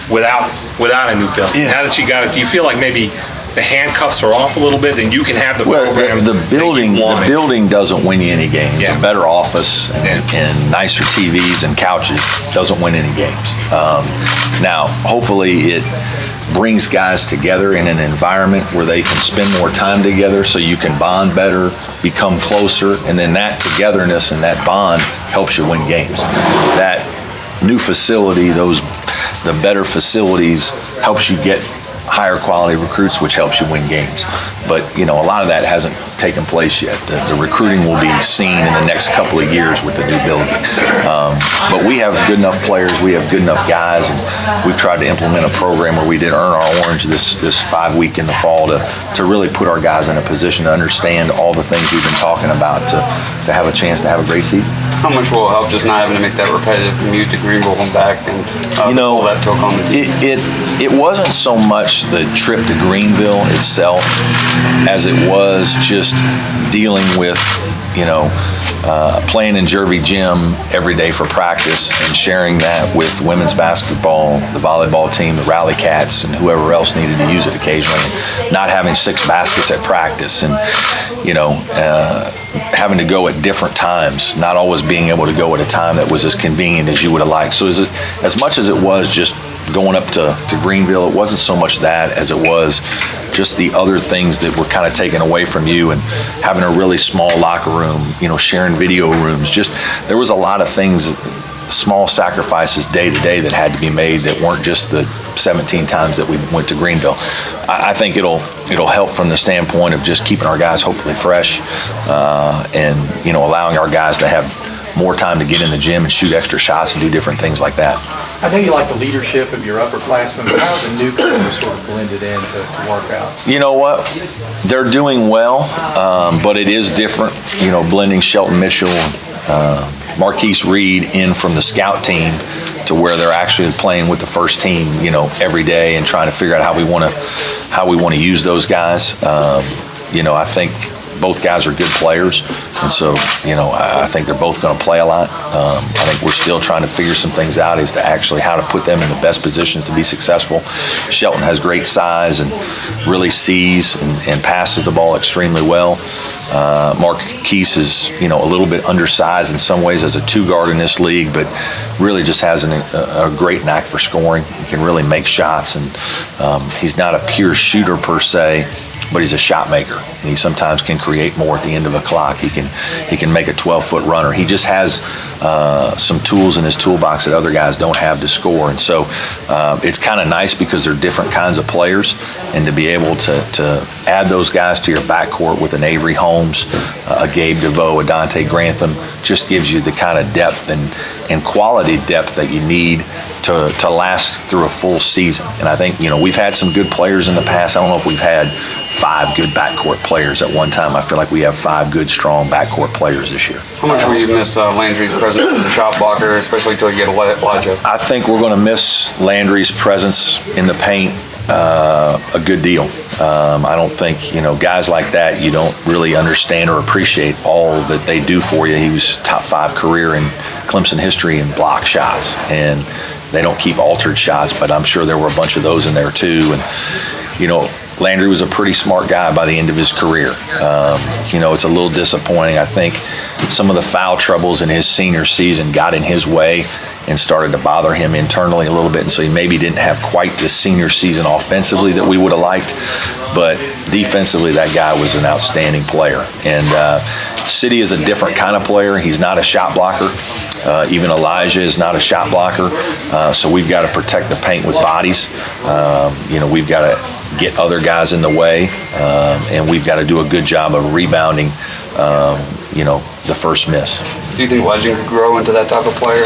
without a new building. Yeah. Now that you got it, do you feel like maybe the handcuffs are off a little bit, and you can have the program? The building doesn't win you any games. Yeah. The better office and nicer TVs and couches doesn't win any games. Now, hopefully, it brings guys together in an environment where they can spend more time together, so you can bond better, become closer, and then that togetherness and that bond helps you win games. That new facility, the better facilities, helps you get higher quality recruits, which helps you win games. But, a lot of that hasn't taken place yet. The recruiting will be seen in the next couple of years with the new building. But we have good enough players, we have good enough guys, and we've tried to implement a program where we did Earn Our Orange this 5 week in the fall to really put our guys in a position to understand all the things we've been talking about to have a chance to have a great season. How much will it help just not having to make that repetitive commute to Greenville and back and pull that took on the team? It wasn't so much the trip to Greenville itself as it was just dealing with, playing in Jervy Gym every day for practice and sharing that with women's basketball, the volleyball team, the Rally Cats, and whoever else needed to use it occasionally. Not having 6 baskets at practice and, having to go at different times, not always being able to go at a time that was as convenient as you would have liked. So as much as it was just going up to Greenville, it wasn't so much that as it was just the other things that were kind of taken away from you, and having a really small locker room, sharing video rooms. Just there was a lot of things, small sacrifices day to day that had to be made that weren't just the 17 times that we went to Greenville. I think it'll help from the standpoint of just keeping our guys hopefully fresh, and allowing our guys to have more time to get in the gym and shoot extra shots and do different things like that. I know you like the leadership of your upperclassmen, but how have the newcomers sort of blended in to work out? You know what? They're doing well, but it is different, blending Shelton Mitchell, Marquise Reed in from the scout team to where they're actually playing with the first team, every day, and trying to figure out how we want to use those guys. I think both guys are good players, and so I think they're both going to play a lot. I think we're still trying to figure some things out as to actually how to put them in the best positions to be successful. Shelton has great size and really sees and passes the ball extremely well. Marquise is a little bit undersized in some ways as a 2-guard in this league, but really just has a great knack for scoring. He can really make shots, and he's not a pure shooter per se, but he's a shot maker, and he sometimes can create more at the end of a clock. He can make a 12-foot runner. He just has some tools in his toolbox that other guys don't have to score, and so it's kind of nice because they're different kinds of players, and to be able to add those guys to your backcourt with an Avery Holmes, a Gabe DeVoe, a Dante Grantham, just gives you the kind of depth and quality depth that you need to last through a full season. And I think, we've had some good players in the past. I don't know if we've had 5 good backcourt players at one time. I feel like we have 5 good, strong backcourt players this year. How much will you miss Landry's presence as a shot blocker, especially until you get Elijah? I think we're going to miss Landry's presence in the paint a good deal. I don't think, guys like that, you don't really understand or appreciate all that they do for you. He was top 5 career in Clemson history in block shots, and they don't keep altered shots, but I'm sure there were a bunch of those in there too. And, Landry was a pretty smart guy by the end of his career. It's a little disappointing. I think some of the foul troubles in his senior season got in his way and started to bother him internally a little bit, and so he maybe didn't have quite the senior season offensively that we would have liked, but defensively that guy was an outstanding player. And City is a different kind of player. He's not a shot blocker. Even Elijah is not a shot blocker, so we've got to protect the paint with bodies. We've got to get other guys in the way, and we've got to do a good job of rebounding, the first miss. Do you think Legend could grow into that type of player?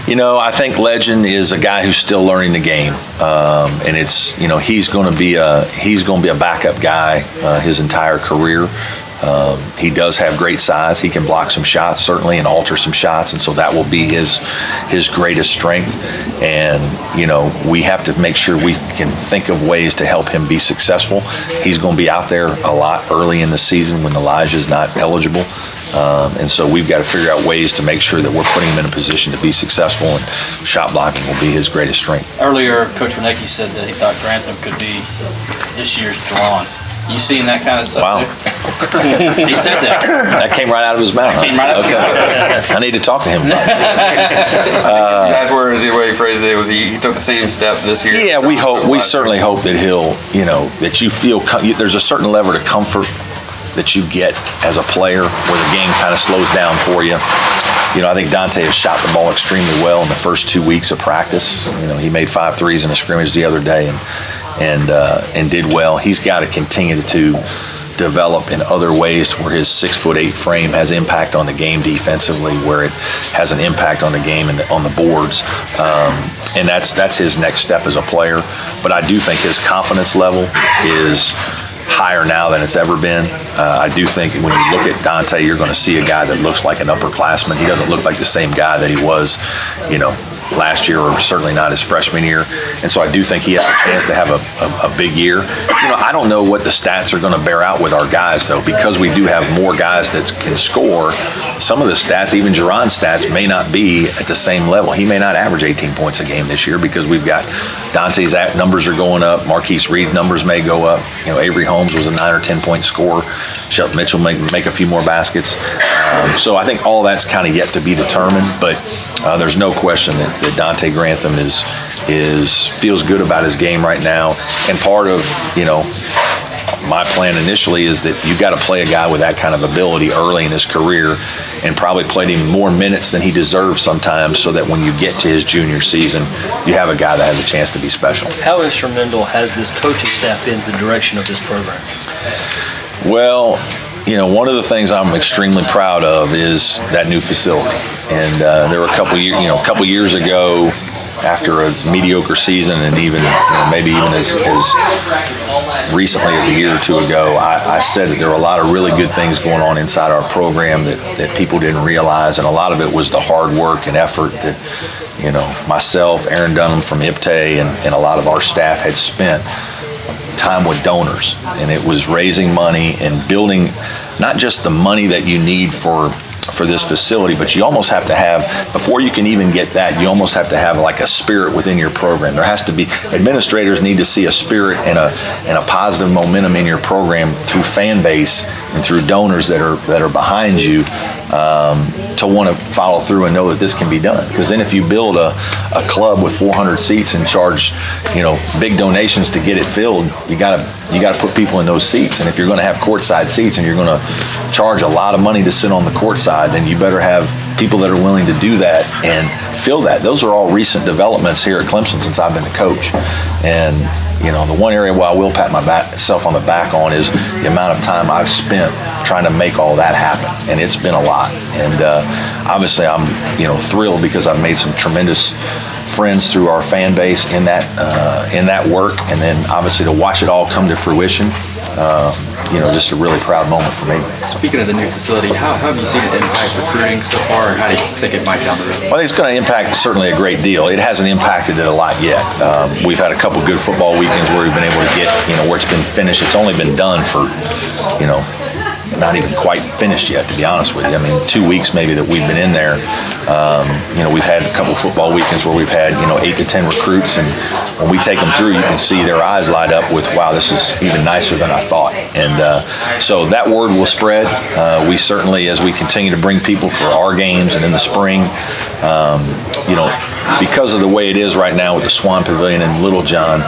I think Legend is a guy who's still learning the game, and it's he's going to be a backup guy his entire career. He does have great size. He can block some shots, certainly, and alter some shots, and so that will be his greatest strength. And, we have to make sure we can think of ways to help him be successful. He's going to be out there a lot early in the season when Elijah's not eligible. And so we've got to figure out ways to make sure that we're putting him in a position to be successful, and shot blocking will be his greatest strength. Earlier, Coach Renecki said that he thought Grantham could be this year's Jawan. You seeing that kind of stuff? Wow. He said that. That came right out of his mouth. Came right out of his mouth. I need to talk to him about it. That's where the way he phrased it was he took the same step this year. Yeah, we certainly hope that he'll, that you feel, there's a certain level of comfort that you get as a player where the game kind of slows down for you. I think Dante has shot the ball extremely well in the first 2 weeks of practice. He made 5 threes in a scrimmage the other day and did well. He's got to continue to develop in other ways where his 6'8" frame has impact on the game defensively, where it has an impact on the game and on the boards. And that's his next step as a player. But I do think his confidence level is higher now than it's ever been. I do think when you look at Dante, you're going to see a guy that looks like an upperclassman. He doesn't look like the same guy that he was, last year, or certainly not his freshman year. And so I do think he has a chance to have a big year. I don't know what the stats are going to bear out with our guys, though, because we do have more guys that can score. Some of the stats, even Jerron's stats, may not be at the same level. He may not average 18 points a game this year because we've got Dante's numbers are going up. Marquise Reed's numbers may go up. Avery Holmes was a 9 or 10 point scorer. Shelton Mitchell may make a few more baskets. So I think all that's kind of yet to be determined, but there's no question that Dante Grantham feels good about his game right now. And part of, my plan initially is that you got to play a guy with that kind of ability early in his career, and probably played him more minutes than he deserves sometimes, so that when you get to his junior season, you have a guy that has a chance to be special. How instrumental has this coaching staff been in the direction of this program? Well, one of the things I'm extremely proud of is that new facility. And there were a couple years ago, after a mediocre season, and even maybe even as recently as a year or two ago, I said that there were a lot of really good things going on inside our program that people didn't realize, and a lot of it was the hard work and effort that myself, Aaron Dunham from IPTE, and a lot of our staff had spent time with donors. And it was raising money and building not just the money that you need for this facility, but you almost have to have, before you can even get that, you almost have to have like a spirit within your program. There has to be, administrators need to see a spirit and a positive momentum in your program through fan base and through donors that are behind you, to want to follow through and know that this can be done. Because then if you build a club with 400 seats and charge big donations to get it filled, you got to put people in those seats. And if you're going to have courtside seats and you're going to charge a lot of money to sit on the courtside, then you better have people that are willing to do that and fill that. Those are all recent developments here at Clemson since I've been the coach. And the one area where I will pat myself on the back on is the amount of time I've spent trying to make all that happen, and it's been a lot. And obviously, I'm thrilled because I've made some tremendous friends through our fan base in that work, and then obviously to watch it all come to fruition. Just a really proud moment for me. Speaking of the new facility, how have you seen it impact recruiting so far, and how do you think it might down the road? Well, I think it's going to impact certainly a great deal. It hasn't impacted it a lot yet. We've had a couple good football weekends where we've been able to get, where it's been finished. It's only been done for, not even quite finished yet, to be honest with you. 2 weeks maybe that we've been in there. We've had a couple football weekends where we've had, 8 to 10 recruits, and when we take them through, you can see their eyes light up with, wow, this is even nicer than I thought. And so that word will spread. We certainly, as we continue to bring people for our games and in the spring, because of the way it is right now with the Swan Pavilion and Little John,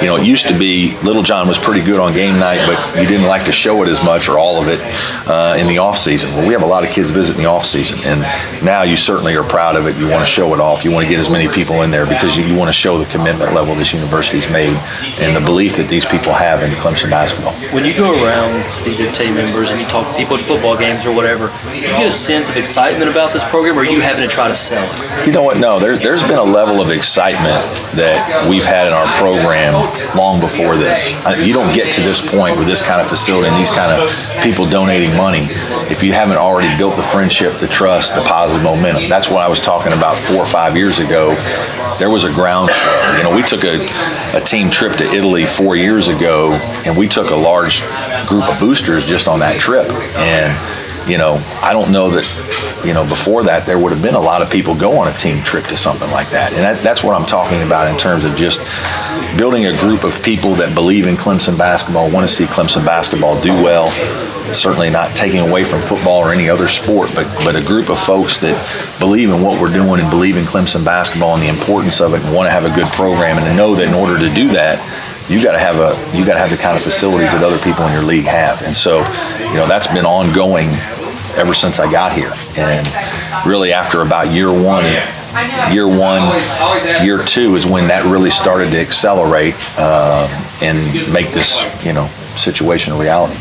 it used to be Little John was pretty good on game night, but you didn't like to show it as much or all of it in the off season. Well, we have a lot of kids visit in the off season, and now you certainly are proud of it. You want to show it off. You want to get as many people in there because you want to show the commitment level this university's made and the belief that these people have in Clemson basketball. When you go around these IPTE members and you talk to people at football games or whatever, do you get a sense of excitement about this program, or are you having to try to sell feeling? You know what? No, there's been a level of excitement that we've had in our program long before this. You don't get to this point with this kind of facility and these kind of people donating money if you haven't already built the friendship, the trust, the positive momentum. That's what I was talking about 4 or 5 years ago. There was a groundswell. You know, we took a team trip to Italy 4 years ago, and we took a large group of boosters just on that trip. And you know, I don't know that, you know, before that there would have been a lot of people go on a team trip to something like that. And that's what I'm talking about in terms of just building a group of people that believe in Clemson basketball, want to see Clemson basketball do well. Certainly not taking away from football or any other sport, but a group of folks that believe in what we're doing and believe in Clemson basketball and the importance of it and want to have a good program and to know that in order to do that, you got to have the kind of facilities that other people in your league have. And so, you know, that's been ongoing ever since I got here. And really after about year one, year two is when that really started to accelerate and make this, you know, situation a reality.